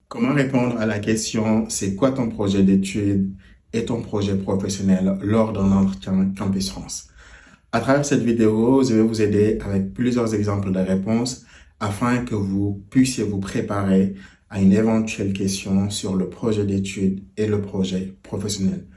Comment répondre à la question c'est quoi ton projet d'études et ton projet professionnel lors d'un entretien Campus France? À travers cette vidéo, je vais vous aider avec plusieurs exemples de réponses afin que vous puissiez vous préparer à une éventuelle question sur le projet d'études et le projet professionnel.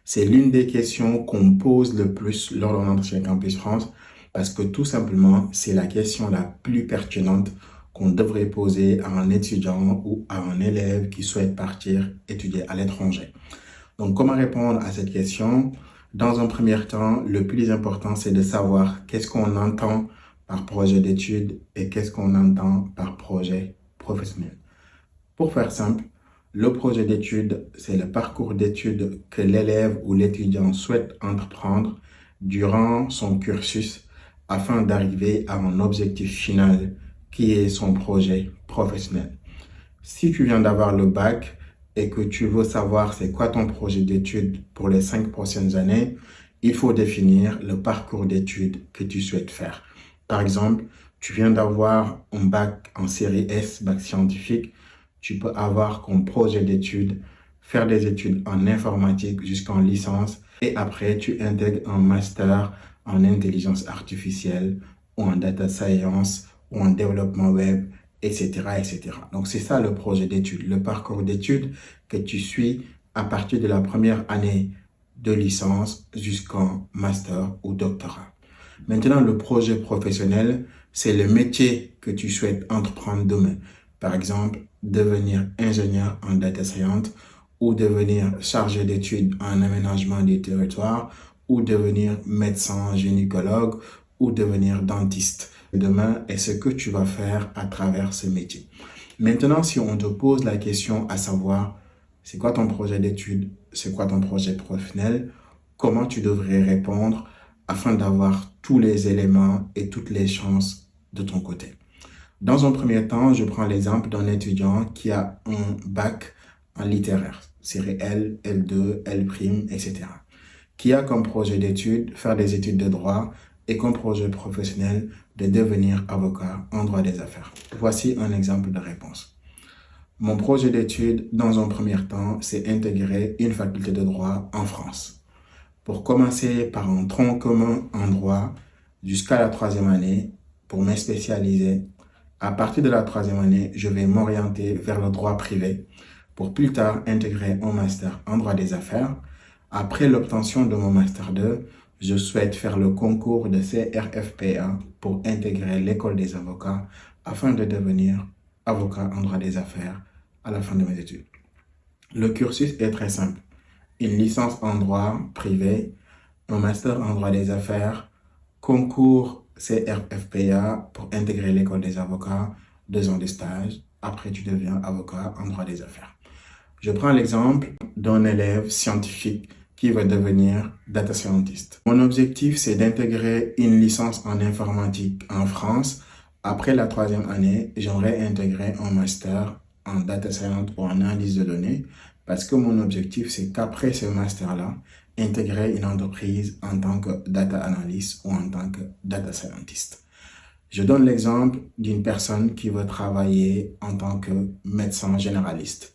C'est l'une des questions qu'on pose le plus lors d'un entretien Campus France parce que tout simplement, c'est la question la plus pertinente qu'on devrait poser à un étudiant ou à un élève qui souhaite partir étudier à l'étranger. Donc, comment répondre à cette question? Dans un premier temps, le plus important, c'est de savoir qu'est-ce qu'on entend par projet d'études et qu'est-ce qu'on entend par projet professionnel. Pour faire simple, le projet d'études, c'est le parcours d'études que l'élève ou l'étudiant souhaite entreprendre durant son cursus afin d'arriver à un objectif final qui est son projet professionnel. Si tu viens d'avoir le bac et que tu veux savoir c'est quoi ton projet d'études pour les 5 prochaines années, il faut définir le parcours d'études que tu souhaites faire. Par exemple, tu viens d'avoir un bac en série S, bac scientifique, tu peux avoir comme projet d'études faire des études en informatique jusqu'en licence et après tu intègres un master en intelligence artificielle ou en data science ou en développement web, etc., etc. Donc, c'est ça le projet d'études, le parcours d'études que tu suis à partir de la première année de licence jusqu'en master ou doctorat. Maintenant, le projet professionnel, c'est le métier que tu souhaites entreprendre demain. Par exemple, devenir ingénieur en data science ou devenir chargé d'études en aménagement des territoires ou devenir médecin gynécologue ou devenir dentiste. Demain est ce que tu vas faire à travers ce métier. Maintenant, si on te pose la question à savoir, c'est quoi ton projet d'études, c'est quoi ton projet professionnel, comment tu devrais répondre afin d'avoir tous les éléments et toutes les chances de ton côté. Dans un premier temps, je prends l'exemple d'un étudiant qui a un bac en littéraire, série L, L2, L', etc., qui a comme projet d'études faire des études de droit et comme projet professionnel de devenir avocat en droit des affaires. Voici un exemple de réponse. Mon projet d'études, dans un premier temps, c'est intégrer une faculté de droit en France. Pour commencer par un tronc commun en droit jusqu'à la 3e année, pour me spécialiser, à partir de la 3e année, je vais m'orienter vers le droit privé pour plus tard intégrer un master en droit des affaires. Après l'obtention de mon master 2, je souhaite faire le concours de CRFPA pour intégrer l'école des avocats afin de devenir avocat en droit des affaires à la fin de mes études. Le cursus est très simple. Une licence en droit privé, un master en droit des affaires, concours CRFPA pour intégrer l'école des avocats, 2 ans de stage. Après, tu deviens avocat en droit des affaires. Je prends l'exemple d'un élève scientifique qui va devenir data scientist. Mon objectif, c'est d'intégrer une licence en informatique en France. Après la 3e année, j'aimerais intégrer un master en data science ou en analyse de données parce que mon objectif, c'est qu'après ce master-là, intégrer une entreprise en tant que data analyst ou en tant que data scientist. Je donne l'exemple d'une personne qui veut travailler en tant que médecin généraliste.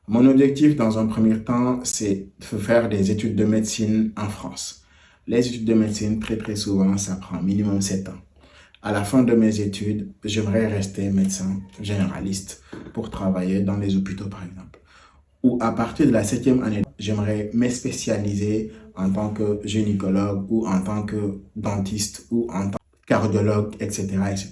Mon objectif dans un premier temps, c'est de faire des études de médecine en France. Les études de médecine, très souvent, ça prend minimum 7 ans. À la fin de mes études, j'aimerais rester médecin généraliste pour travailler dans les hôpitaux, par exemple. Ou à partir de la 7e année, j'aimerais me spécialiser en tant que gynécologue ou en tant que dentiste ou en tant que cardiologue, etc., etc.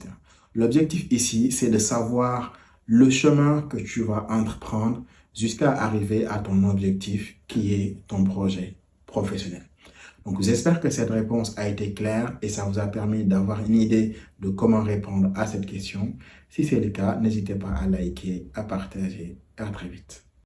L'objectif ici, c'est de savoir le chemin que tu vas entreprendre jusqu'à arriver à ton objectif qui est ton projet professionnel. Donc, j'espère que cette réponse a été claire et ça vous a permis d'avoir une idée de comment répondre à cette question. Si c'est le cas, n'hésitez pas à liker, à partager et à très vite.